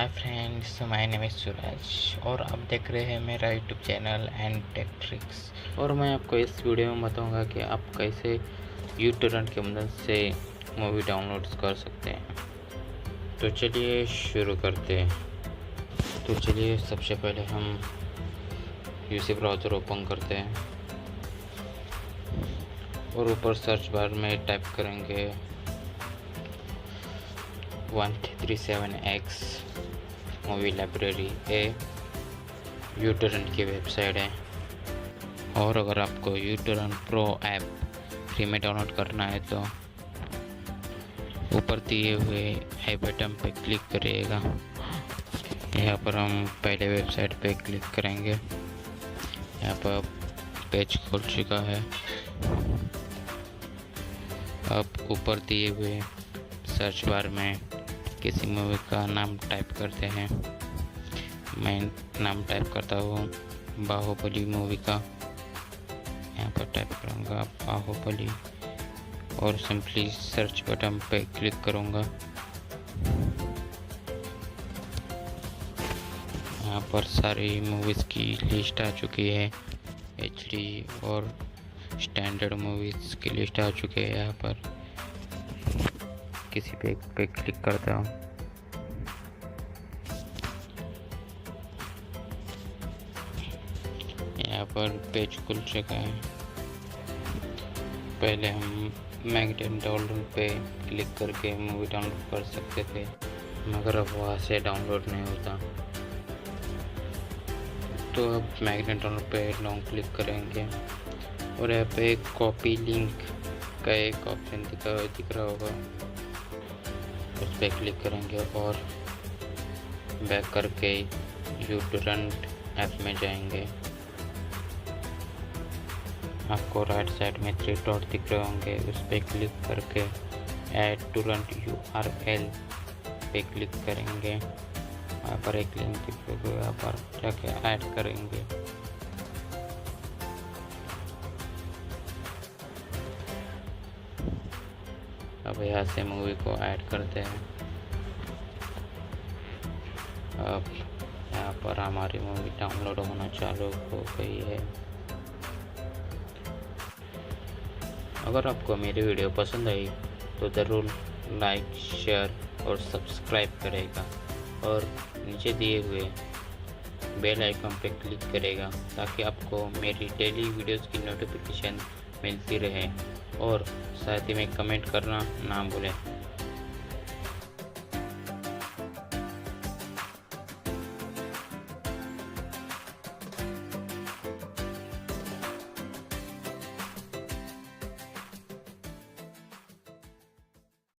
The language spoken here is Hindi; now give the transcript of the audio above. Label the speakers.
Speaker 1: Hi friends, my name is Suraj और आप देख रहे हैं मेरा YouTube channel and tech tricks. और मैं आपको इस वीडियो में बताऊंगा कि आप कैसे यूटोरेंट की मदद से मूवी डाउनलोड कर सकते हैं। तो चलिए शुरू करते हैं। तो चलिए सबसे पहले हम यूसी ब्राउज़र ओपन करते हैं और ऊपर सर्च बार में टाइप करेंगे 1337X मूवी लाइब्रेरी। यूटोरेंट की वेबसाइट है। और अगर आपको यूटोरेंट प्रो ऐप फ्री में डाउनलोड करना है तो ऊपर दिए हुए आई बटन पे क्लिक करिएगा। यहाँ पर हम पहले वेबसाइट पे क्लिक करेंगे। यहाँ पर पेज खुल चुका है। अब ऊपर दिए हुए सर्च बार में किसी मूवी का नाम टाइप करते हैं। मैं नाम टाइप करता हूँ बाहुबली मूवी का। यहाँ पर टाइप करूँगा बाहुबली और सिंपली सर्च बटन पे क्लिक करूँगा। यहाँ पर सारी मूवीज़ की लिस्ट आ चुकी है। HD और स्टैंडर्ड मूवीज़ की लिस्ट आ चुकी है। यहाँ पर किसी पे क्लिक करता हूँ। यहाँ पर पेज खुल चुका है। पहले हम मैगनेट डाउनलोड पे क्लिक करके मूवी डाउनलोड कर सकते थे, मगर अब वहाँ से डाउनलोड नहीं होता। तो अब मैगनेट डाउनलोड पे लॉन्ग क्लिक करेंगे और यहाँ पे कॉपी लिंक का एक ऑप्शन दिख रहा होगा, उस पर क्लिक करेंगे और बैक करके यूटोरेंट ऐप में जाएंगे। आपको राइट साइड में 3 डॉट दिख रहे होंगे, उस पर क्लिक करके ऐड टोरेंट URL पे क्लिक करेंगे। यहाँ पर एक लिंक दिख रहा है, यहाँ पर जाके ऐड करेंगे। अब यहाँ से मूवी को ऐड करते हैं। अब यहाँ पर हमारी मूवी डाउनलोड होना चालू हो गई है। अगर आपको मेरी वीडियो पसंद आई तो ज़रूर लाइक, शेयर और सब्सक्राइब करेगा और नीचे दिए हुए बेल आइकन पे क्लिक करेगा ताकि आपको मेरी डेली वीडियोस की नोटिफिकेशन मिलती रहे। और साथ ही में कमेंट करना ना भूलें।